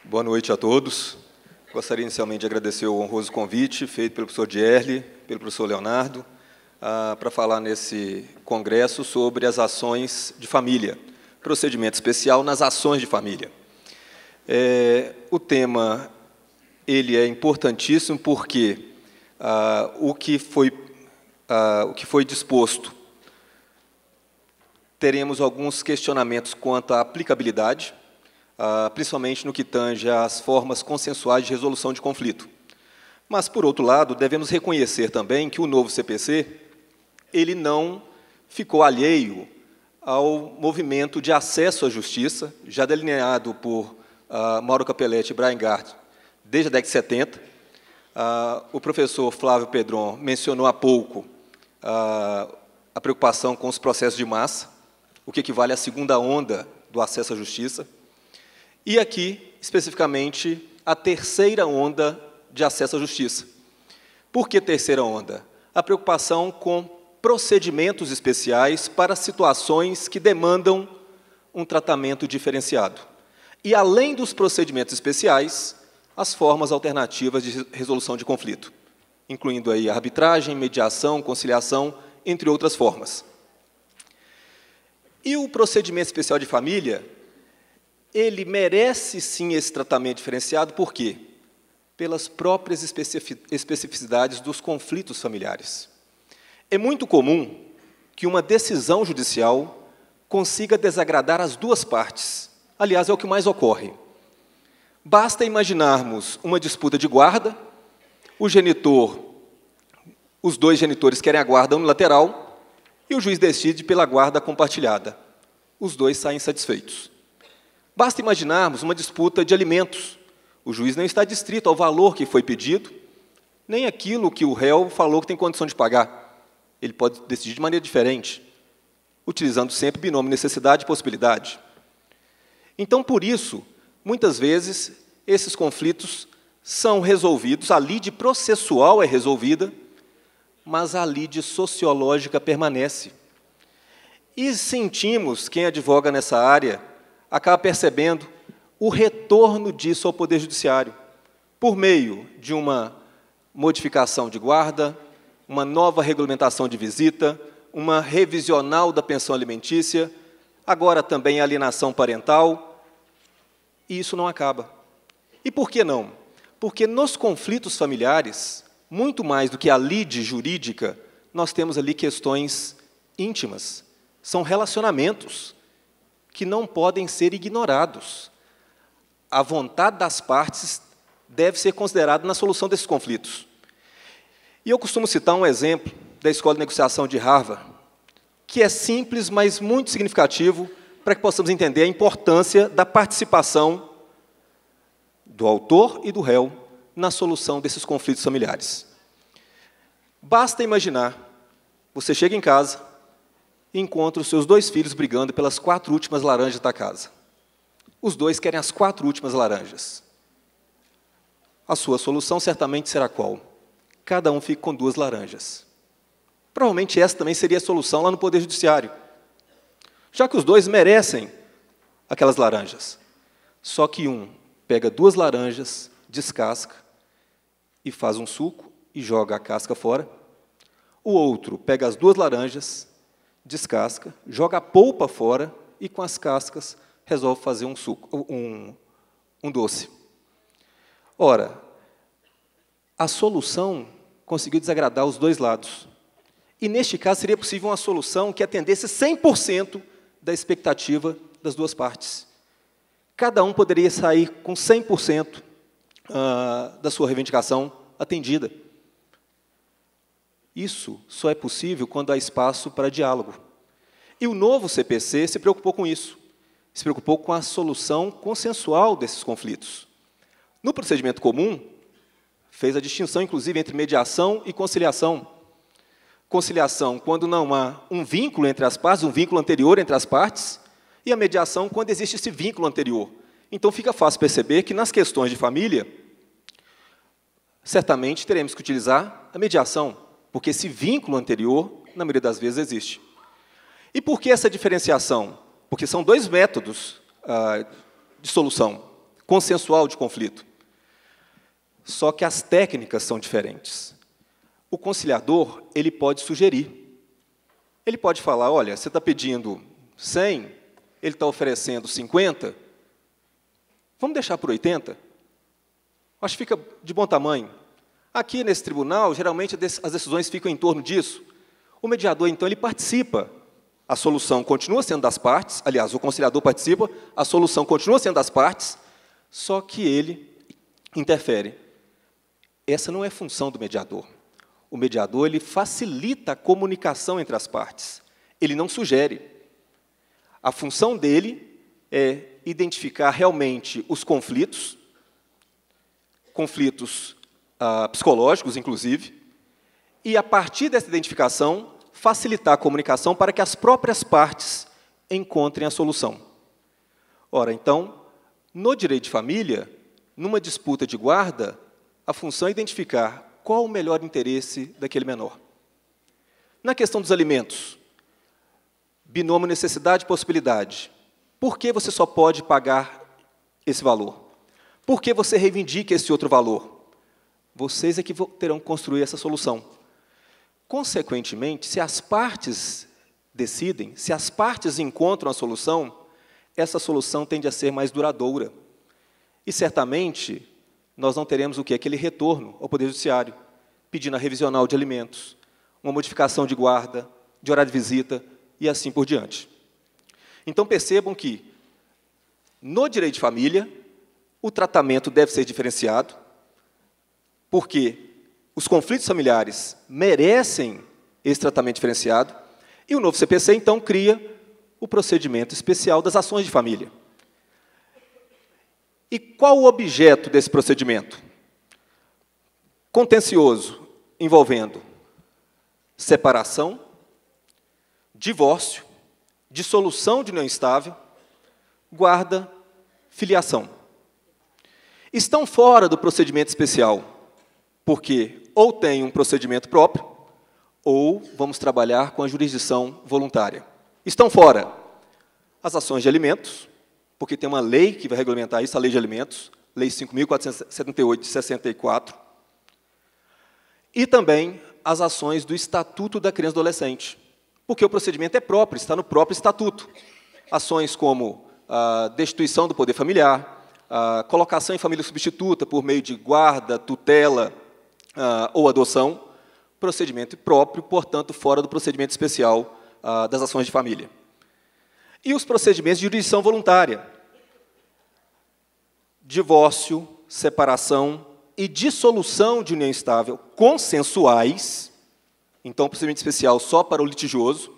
Boa noite a todos. Gostaria inicialmente de agradecer o honroso convite feito pelo professor Dierle, pelo professor Leonardo, para falar nesse congresso sobre as ações de família, procedimento especial nas ações de família. O tema ele é importantíssimo porque o que foi disposto, teremos alguns questionamentos quanto à aplicabilidade, principalmente no que tange às formas consensuais de resolução de conflito. Mas, por outro lado, devemos reconhecer também que o novo CPC ele não ficou alheio ao movimento de acesso à justiça, já delineado por Mauro Capelletti e Brian Gart desde a década de 70. O professor Flávio Pedron mencionou há pouco a preocupação com os processos de massa, o que equivale à segunda onda do acesso à justiça, e aqui, especificamente, a terceira onda de acesso à justiça. Por que terceira onda? A preocupação com procedimentos especiais para situações que demandam um tratamento diferenciado. E, além dos procedimentos especiais, as formas alternativas de resolução de conflito, incluindo aí arbitragem, mediação, conciliação, entre outras formas. E o procedimento especial de família, ele merece, sim, esse tratamento diferenciado, por quê? Pelas próprias especificidades dos conflitos familiares. É muito comum que uma decisão judicial consiga desagradar as duas partes. Aliás, é o que mais ocorre. Basta imaginarmos uma disputa de guarda, os dois genitores querem a guarda unilateral, e o juiz decide pela guarda compartilhada. Os dois saem satisfeitos. Basta imaginarmos uma disputa de alimentos. O juiz não está adstrito ao valor que foi pedido, nem aquilo que o réu falou que tem condição de pagar. Ele pode decidir de maneira diferente, utilizando sempre binômio necessidade e possibilidade. Então, por isso, muitas vezes, esses conflitos são resolvidos, a lide processual é resolvida, mas a lide sociológica permanece. E sentimos, quem advoga nessa área, acaba percebendo o retorno disso ao Poder Judiciário, por meio de uma modificação de guarda, uma nova regulamentação de visita, uma revisional da pensão alimentícia, agora também a alienação parental, e isso não acaba. E por que não? Porque nos conflitos familiares, muito mais do que a lide jurídica, nós temos ali questões íntimas, são relacionamentos que não podem ser ignorados. A vontade das partes deve ser considerada na solução desses conflitos. E eu costumo citar um exemplo da Escola de Negociação de Harvard, que é simples, mas muito significativo, para que possamos entender a importância da participação do autor e do réu na solução desses conflitos familiares. Basta imaginar, você chega em casa e encontra os seus dois filhos brigando pelas 4 últimas laranjas da casa. Os dois querem as 4 últimas laranjas. A sua solução certamente será qual? Cada um fica com 2 laranjas. Provavelmente essa também seria a solução lá no Poder Judiciário, já que os dois merecem aquelas laranjas. Só que um pega 2 laranjas, descasca e faz um suco e joga a casca fora. O outro pega as 2 laranjas, descasca, joga a polpa fora e, com as cascas, resolve fazer um suco, um doce. Ora, a solução conseguiu desagradar os 2 lados. E, neste caso, seria possível uma solução que atendesse 100% da expectativa das 2 partes. Cada um poderia sair com 100% da sua reivindicação atendida. Isso só é possível quando há espaço para diálogo. E o novo CPC se preocupou com isso. Se preocupou com a solução consensual desses conflitos. No procedimento comum, fez a distinção, inclusive, entre mediação e conciliação. Conciliação, quando não há um vínculo entre as partes, um vínculo anterior entre as partes, e a mediação, quando existe esse vínculo anterior. Então, fica fácil perceber que, nas questões de família, certamente teremos que utilizar a mediação, porque esse vínculo anterior, na maioria das vezes, existe. E por que essa diferenciação? Porque são 2 métodos de solução, consensual de conflito. Só que as técnicas são diferentes. O conciliador, ele pode sugerir. Ele pode falar, olha, você está pedindo 100, ele está oferecendo 50, vamos deixar por 80? Acho que fica de bom tamanho. Aqui, nesse tribunal, geralmente as decisões ficam em torno disso. O mediador, então, ele participa. A solução continua sendo das partes, aliás, o conciliador participa, a solução continua sendo das partes, só que ele interfere. Essa não é função do mediador. O mediador, ele facilita a comunicação entre as partes. Ele não sugere. A função dele é identificar realmente os conflitos psicológicos, inclusive, e, a partir dessa identificação, facilitar a comunicação para que as próprias partes encontrem a solução. Ora, então, no direito de família, numa disputa de guarda, a função é identificar qual o melhor interesse daquele menor. Na questão dos alimentos, binômio necessidade e possibilidade. Por que você só pode pagar esse valor? Por que você reivindica esse outro valor? Vocês é que terão que construir essa solução. Consequentemente, se as partes decidem, se as partes encontram a solução, essa solução tende a ser mais duradoura. E, certamente, nós não teremos o quê? Aquele retorno ao Poder Judiciário, pedindo a revisional de alimentos, uma modificação de guarda, de horário de visita, e assim por diante. Então, percebam que, no direito de família, o tratamento deve ser diferenciado, porque os conflitos familiares merecem esse tratamento diferenciado, e o novo CPC, então, cria o procedimento especial das ações de família. E qual o objeto desse procedimento? Contencioso, envolvendo separação, divórcio, dissolução de união estável, guarda, filiação. Estão fora do procedimento especial, porque ou tem um procedimento próprio, ou vamos trabalhar com a jurisdição voluntária. Estão fora as ações de alimentos, porque tem uma lei que vai regulamentar isso, a Lei de Alimentos, Lei 5.478, de 64, e também as ações do Estatuto da Criança e do Adolescente, porque o procedimento é próprio, está no próprio Estatuto. Ações como a destituição do poder familiar, a colocação em família substituta por meio de guarda, tutela ou adoção, procedimento próprio, portanto, fora do procedimento especial das ações de família. E os procedimentos de jurisdição voluntária, divórcio, separação e dissolução de união estável consensuais, então, procedimento especial só para o litigioso,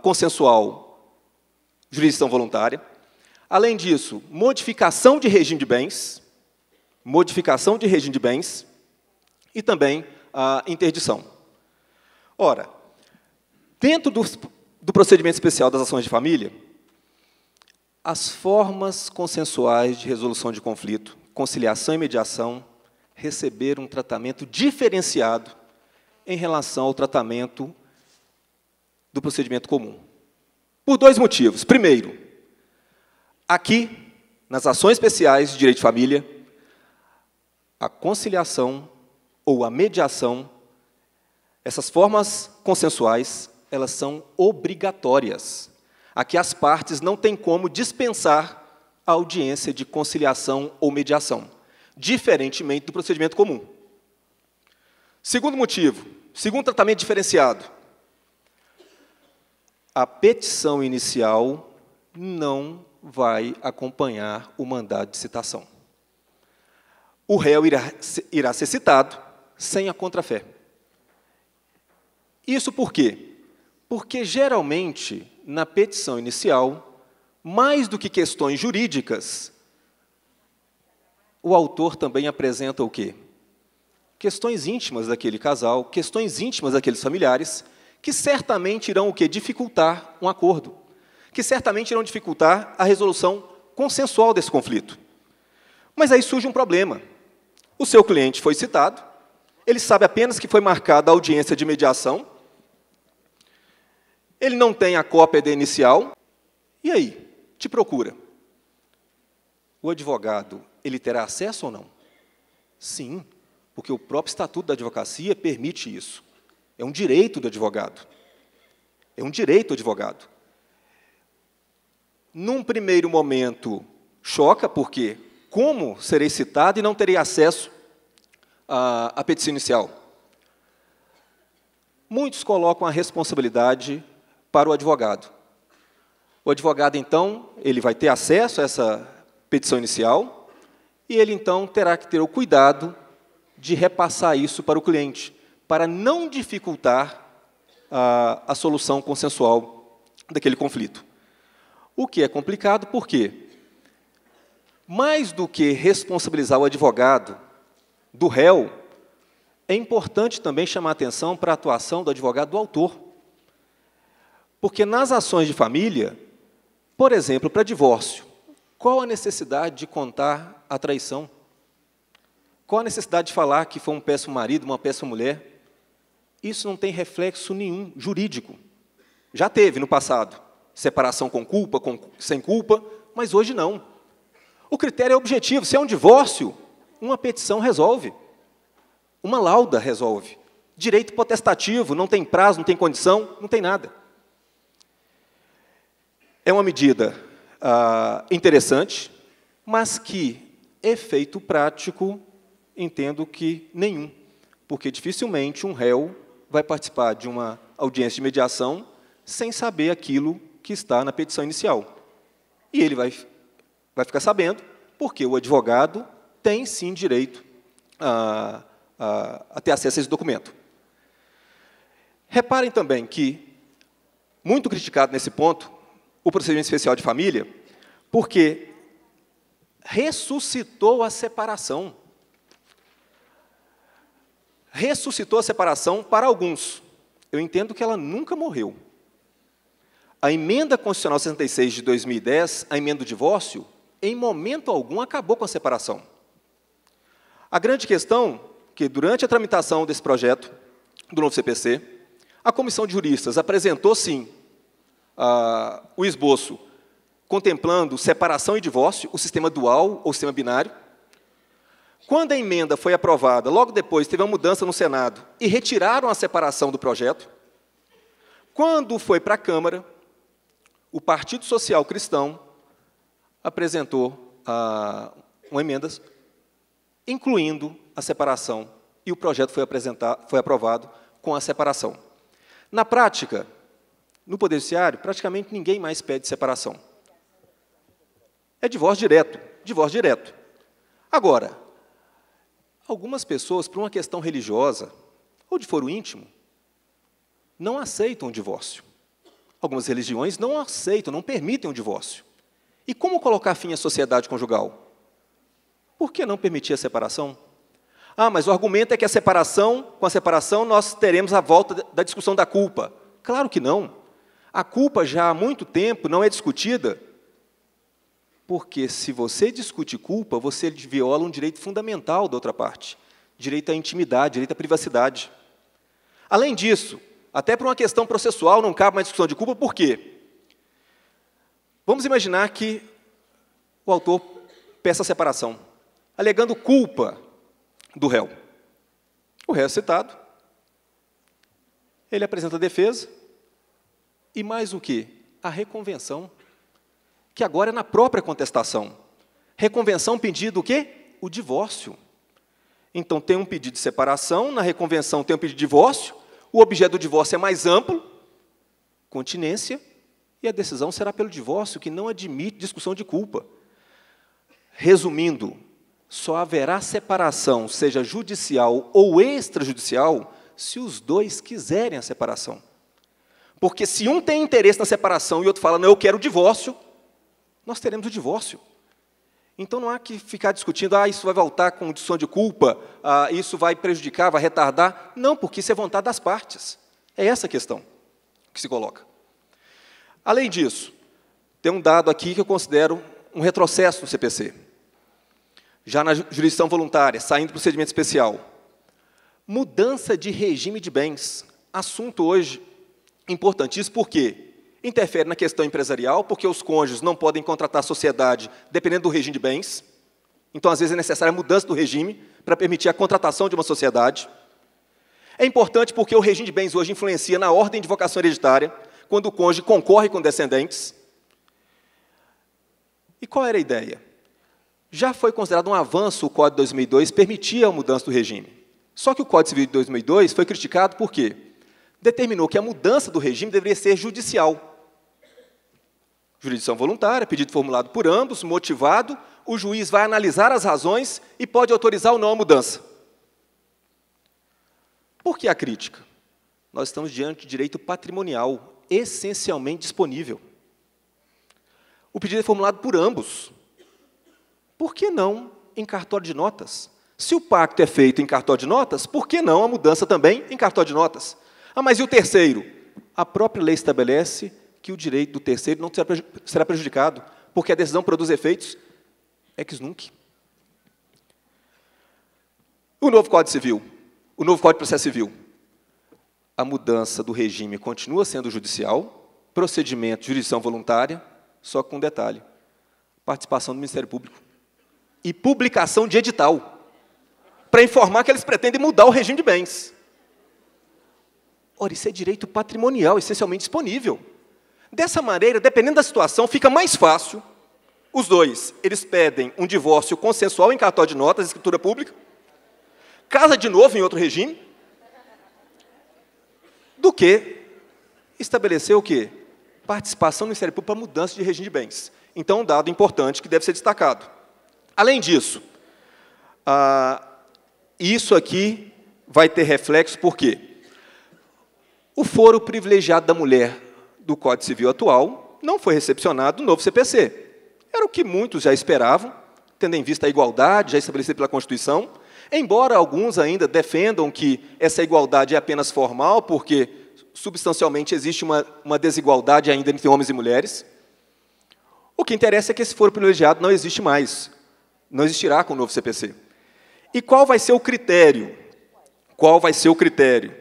consensual, jurisdição voluntária. Além disso, modificação de regime de bens, e também a interdição. Ora, dentro do procedimento especial das ações de família, as formas consensuais de resolução de conflito, conciliação e mediação, receberam um tratamento diferenciado em relação ao tratamento do procedimento comum. Por dois motivos. Primeiro, aqui, nas ações especiais de direito de família, a conciliação ou a mediação, essas formas consensuais, elas são obrigatórias. Aqui as partes não têm como dispensar a audiência de conciliação ou mediação, diferentemente do procedimento comum. Segundo motivo, segundo tratamento diferenciado, a petição inicial não vai acompanhar o mandado de citação. O réu irá ser citado sem a contrafé. Isso por quê? Porque, geralmente, na petição inicial, mais do que questões jurídicas, o autor também apresenta o quê? Questões íntimas daquele casal, questões íntimas daqueles familiares, que certamente irão o quê? Dificultar um acordo, que certamente irão dificultar a resolução consensual desse conflito. Mas aí surge um problema. O seu cliente foi citado, ele sabe apenas que foi marcada a audiência de mediação, ele não tem a cópia da inicial, e aí? Te procura. o advogado ele terá acesso ou não? Sim, porque o próprio Estatuto da Advocacia permite isso. É um direito do advogado. É um direito do advogado. Num primeiro momento, choca, porque como serei citado e não terei acesso à petição inicial? Muitos colocam a responsabilidade para o advogado. O advogado, então, ele vai ter acesso a essa petição inicial e ele, então, terá que ter o cuidado de repassar isso para o cliente, para não dificultar a solução consensual daquele conflito. O que é complicado, por quê? Mais do que responsabilizar o advogado do réu, é importante também chamar a atenção para a atuação do advogado do autor. Porque nas ações de família, por exemplo, para divórcio, qual a necessidade de contar a traição? Qual a necessidade de falar que foi um péssimo marido, uma péssima mulher? Isso não tem reflexo nenhum jurídico. Já teve no passado, separação com culpa, sem culpa, mas hoje não. O critério é objetivo. Se é um divórcio, uma petição resolve. Uma lauda resolve. Direito potestativo, não tem prazo, não tem condição, não tem nada. É uma medida interessante, mas que, efeito prático, entendo que nenhum, porque dificilmente um réu vai participar de uma audiência de mediação sem saber aquilo que está na petição inicial. E ele vai ficar sabendo, porque o advogado tem, sim, direito a ter acesso a esse documento. Reparem também que, muito criticado nesse ponto, o procedimento especial de família, porque ressuscitou a separação. Ressuscitou a separação para alguns. Eu entendo que ela nunca morreu. A emenda constitucional 66 de 2010, a emenda do divórcio, em momento algum acabou com a separação. A grande questão é que, durante a tramitação desse projeto do novo CPC, a comissão de juristas apresentou, sim, o esboço contemplando separação e divórcio, o sistema dual ou sistema binário. Quando a emenda foi aprovada, logo depois teve uma mudança no Senado e retiraram a separação do projeto. Quando foi para a Câmara, o Partido Social Cristão apresentou uma emenda incluindo a separação, e o projeto foi aprovado com a separação. Na prática, no Poder Judiciário, praticamente ninguém mais pede separação. É divórcio direto, divórcio direto. Agora, algumas pessoas, por uma questão religiosa ou de foro íntimo, não aceitam o divórcio. Algumas religiões não aceitam, não permitem o divórcio. E como colocar fim à sociedade conjugal? Por que não permitir a separação? Ah, mas o argumento é que com a separação nós teremos a volta da discussão da culpa. Claro que não. A culpa já há muito tempo não é discutida, porque se você discute culpa, você viola um direito fundamental da outra parte, direito à intimidade, direito à privacidade. Além disso, até por uma questão processual não cabe mais discussão de culpa, por quê? Vamos imaginar que o autor peça a separação, alegando culpa do réu. O réu é citado, ele apresenta a defesa, e mais o quê? A reconvenção, que agora é na própria contestação. Reconvenção pedindo o quê? O divórcio. Então, tem um pedido de separação, na reconvenção tem um pedido de divórcio, o objeto do divórcio é mais amplo, continência, e a decisão será pelo divórcio, que não admite discussão de culpa. Resumindo, só haverá separação, seja judicial ou extrajudicial, se os dois quiserem a separação. Porque se um tem interesse na separação e o outro fala, não, eu quero o divórcio, nós teremos o divórcio. Então, não há que ficar discutindo, isso vai voltar com discussão de culpa, isso vai prejudicar, vai retardar. Não, porque isso é vontade das partes. É essa a questão que se coloca. Além disso, tem um dado aqui que eu considero um retrocesso no CPC. Já na jurisdição voluntária, saindo do procedimento especial. Mudança de regime de bens. Assunto hoje importantíssimo, porque interfere na questão empresarial, porque os cônjuges não podem contratar a sociedade dependendo do regime de bens. Então, às vezes, é necessária a mudança do regime para permitir a contratação de uma sociedade. É importante porque o regime de bens hoje influencia na ordem de vocação hereditária, quando o cônjuge concorre com descendentes. E qual era a ideia? Já foi considerado um avanço o Código de 2002, permitia a mudança do regime. Só que o Código Civil de 2002 foi criticado por quê? Determinou que a mudança do regime deveria ser judicial. Jurisdição voluntária, pedido formulado por ambos, motivado, o juiz vai analisar as razões e pode autorizar ou não a mudança. Por que a crítica? Nós estamos diante de direito patrimonial, essencialmente disponível. O pedido é formulado por ambos. Por que não em cartório de notas? Se o pacto é feito em cartório de notas, por que não a mudança também em cartório de notas? Ah, mas e o terceiro? A própria lei estabelece que o direito do terceiro não será prejudicado, porque a decisão produz efeitos ex nunc. O novo Código Civil, o novo Código de Processo Civil, a mudança do regime continua sendo judicial, procedimento de jurisdição voluntária, só com um detalhe: participação do Ministério Público e publicação de edital, para informar que eles pretendem mudar o regime de bens. Ora, isso é direito patrimonial, essencialmente disponível. Dessa maneira, dependendo da situação, fica mais fácil. Os dois, eles pedem um divórcio consensual em cartório de notas, escritura pública, casa de novo em outro regime, do que estabelecer o quê? Participação do Ministério Público para mudança de regime de bens. Então, um dado importante que deve ser destacado. Além disso, isso aqui vai ter reflexo, por quê? O foro privilegiado da mulher do Código Civil atual não foi recepcionado no novo CPC. Era o que muitos já esperavam, tendo em vista a igualdade já estabelecida pela Constituição, embora alguns ainda defendam que essa igualdade é apenas formal, porque substancialmente existe uma desigualdade ainda entre homens e mulheres. O que interessa é que esse foro privilegiado não existe mais, não existirá com o novo CPC. E qual vai ser o critério? Qual vai ser o critério?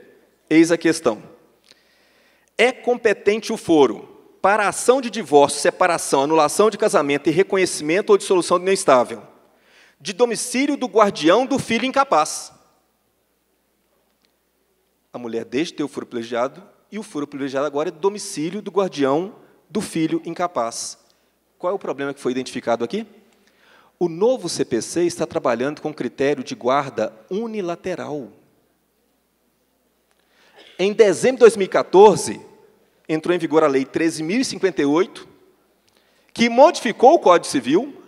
Eis a questão. É competente o foro para ação de divórcio, separação, anulação de casamento e reconhecimento ou dissolução de união estável, de domicílio do guardião do filho incapaz. A mulher deixa de ter o foro privilegiado, e o foro privilegiado agora é domicílio do guardião do filho incapaz. Qual é o problema que foi identificado aqui? O novo CPC está trabalhando com critério de guarda unilateral. Em dezembro de 2014, entrou em vigor a Lei 13.058, que modificou o Código Civil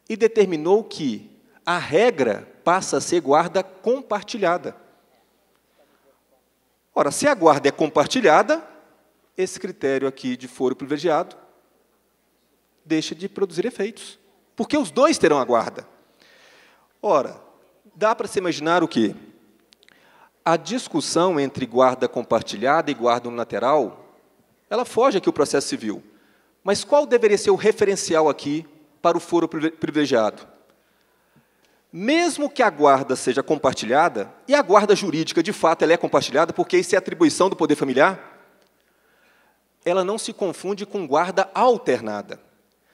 e determinou que a regra passa a ser guarda compartilhada. Ora, se a guarda é compartilhada, esse critério aqui de foro privilegiado deixa de produzir efeitos, porque os dois terão a guarda. Ora, dá para se imaginar o quê? A discussão entre guarda compartilhada e guarda unilateral, ela foge aqui ao processo civil. Mas qual deveria ser o referencial aqui para o foro privilegiado? Mesmo que a guarda seja compartilhada, e a guarda jurídica, de fato, ela é compartilhada, porque isso é atribuição do poder familiar, ela não se confunde com guarda alternada.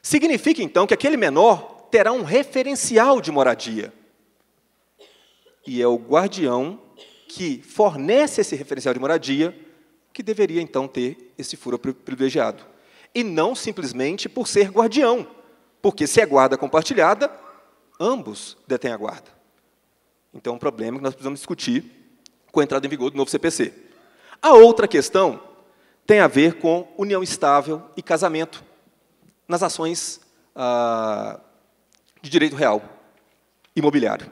Significa, então, que aquele menor terá um referencial de moradia. E é o guardião que fornece esse referencial de moradia que deveria, então, ter esse foro privilegiado. E não simplesmente por ser guardião, porque se é guarda compartilhada, ambos detêm a guarda. Então, é um problema que nós precisamos discutir com a entrada em vigor do novo CPC. A outra questão tem a ver com união estável e casamento nas ações de direito real, imobiliário.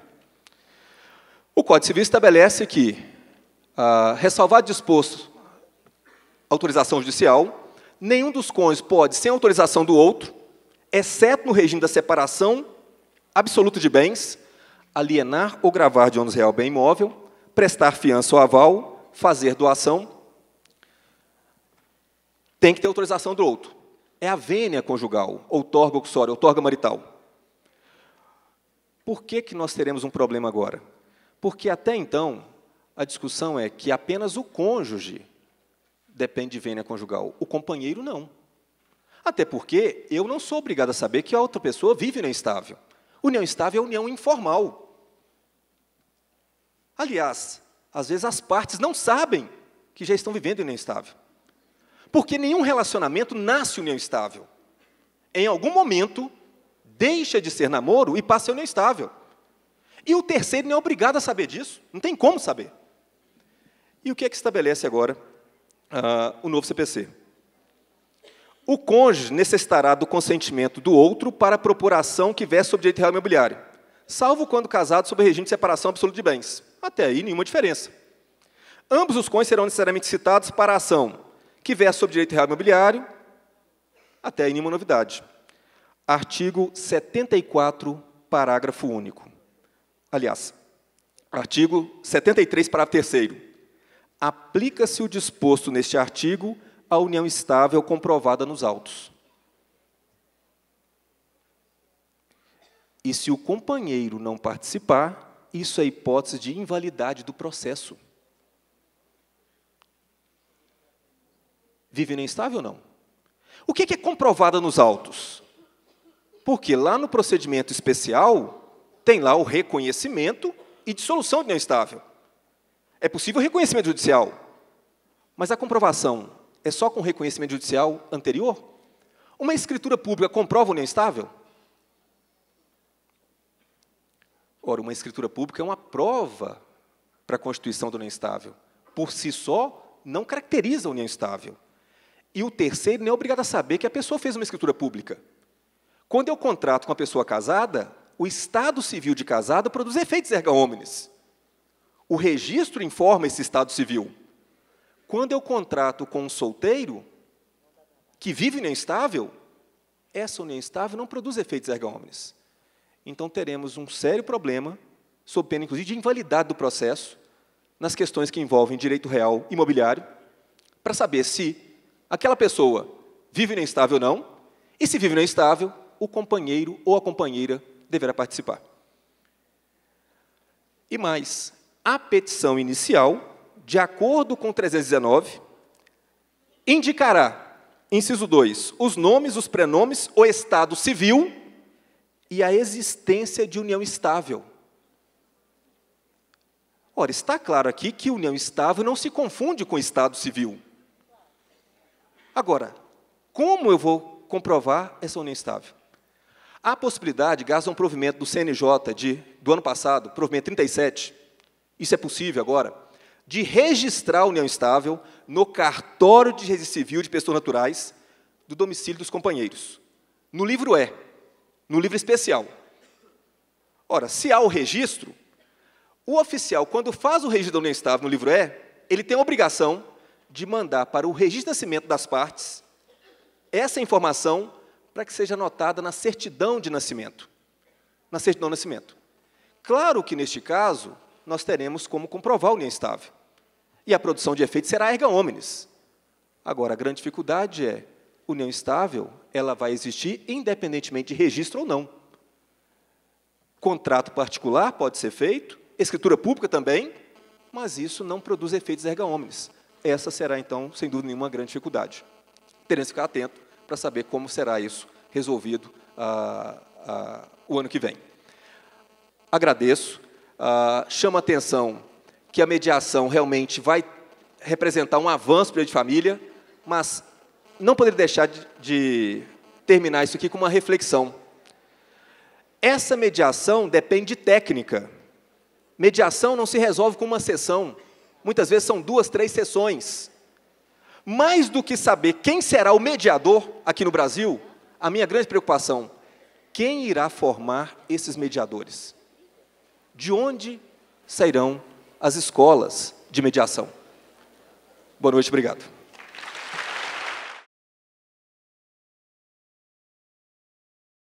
O Código Civil estabelece que, ressalvado disposto autorização judicial, nenhum dos cônjuges pode, sem autorização do outro, exceto no regime da separação absoluta de bens, alienar ou gravar de ônus real bem imóvel, prestar fiança ou aval, fazer doação, tem que ter autorização do outro. É a vênia conjugal, outorga uxória, outorga marital. Por que nós teremos um problema agora? Porque, até então, a discussão é que apenas o cônjuge depende de vênia conjugal. O companheiro, não. Até porque eu não sou obrigado a saber que a outra pessoa vive união estável. União estável é união informal. Aliás, às vezes as partes não sabem que já estão vivendo união estável. Porque nenhum relacionamento nasce união estável. Em algum momento, deixa de ser namoro e passa a ser união estável. E o terceiro não é obrigado a saber disso. Não tem como saber. E o que é que estabelece agora o novo CPC? O cônjuge necessitará do consentimento do outro para propor ação que verse sobre direito real imobiliário, salvo quando casado sob regime de separação absoluta de bens. Até aí, nenhuma diferença. Ambos os cônjuges serão necessariamente citados para a ação que verse sobre direito real imobiliário. Até aí, nenhuma novidade. Artigo 74, parágrafo único. Aliás, artigo 73, parágrafo 3º. Aplica-se o disposto neste artigo à união estável comprovada nos autos. E se o companheiro não participar, isso é hipótese de invalidade do processo. Vive união estável ou não? O que é comprovada nos autos? Porque lá no procedimento especial, tem lá o reconhecimento e dissolução de união estável. É possível reconhecimento judicial, mas a comprovação é só com reconhecimento judicial anterior? Uma escritura pública comprova união estável? Ora, uma escritura pública é uma prova para a constituição da união estável. Por si só, não caracteriza a união estável. E o terceiro não é obrigado a saber que a pessoa fez uma escritura pública. Quando eu contrato com a pessoa casada, o estado civil de casada produz efeitos erga omnes. O registro informa esse estado civil. Quando eu contrato com um solteiro que vive união estável, essa união estável não produz efeitos erga omnes. Então, teremos um sério problema, sob pena, inclusive, de invalidade do processo, nas questões que envolvem direito real imobiliário, para saber se aquela pessoa vive união estável ou não, e se vive união estável, o companheiro ou a companheira deverá participar. E mais, a petição inicial, de acordo com 319, indicará, inciso 2, os nomes, os prenomes, o estado civil e a existência de união estável. Ora, está claro aqui que união estável não se confunde com estado civil. Agora, como eu vou comprovar essa união estável? Há a possibilidade, graças a um provimento do CNJ do ano passado, provimento 37, isso é possível agora, de registrar a união estável no cartório de registro civil de pessoas naturais do domicílio dos companheiros. No livro E, no livro especial. Ora, se há o registro, o oficial, quando faz o registro da união estável no livro E, ele tem a obrigação de mandar para o registro de nascimento das partes essa informação para que seja anotada na certidão de nascimento. Na certidão de nascimento. Claro que, neste caso, nós teremos como comprovar a união estável. E a produção de efeitos será erga omnes. Agora, a grande dificuldade é, união estável, ela vai existir independentemente de registro ou não. Contrato particular pode ser feito, escritura pública também, mas isso não produz efeitos erga omnes. Essa será, então, sem dúvida nenhuma, uma grande dificuldade. Teremos que ficar atento para saber como será isso resolvido o ano que vem. Agradeço. Chamo a atenção que a mediação realmente vai representar um avanço para a direito de família, mas não poderia deixar de terminar isso aqui com uma reflexão. Essa mediação depende de técnica. Mediação não se resolve com uma sessão. Muitas vezes são 2, 3 sessões. Mais do que saber quem será o mediador aqui no Brasil, a minha grande preocupação, quem irá formar esses mediadores? De onde sairão as escolas de mediação? Boa noite, obrigado.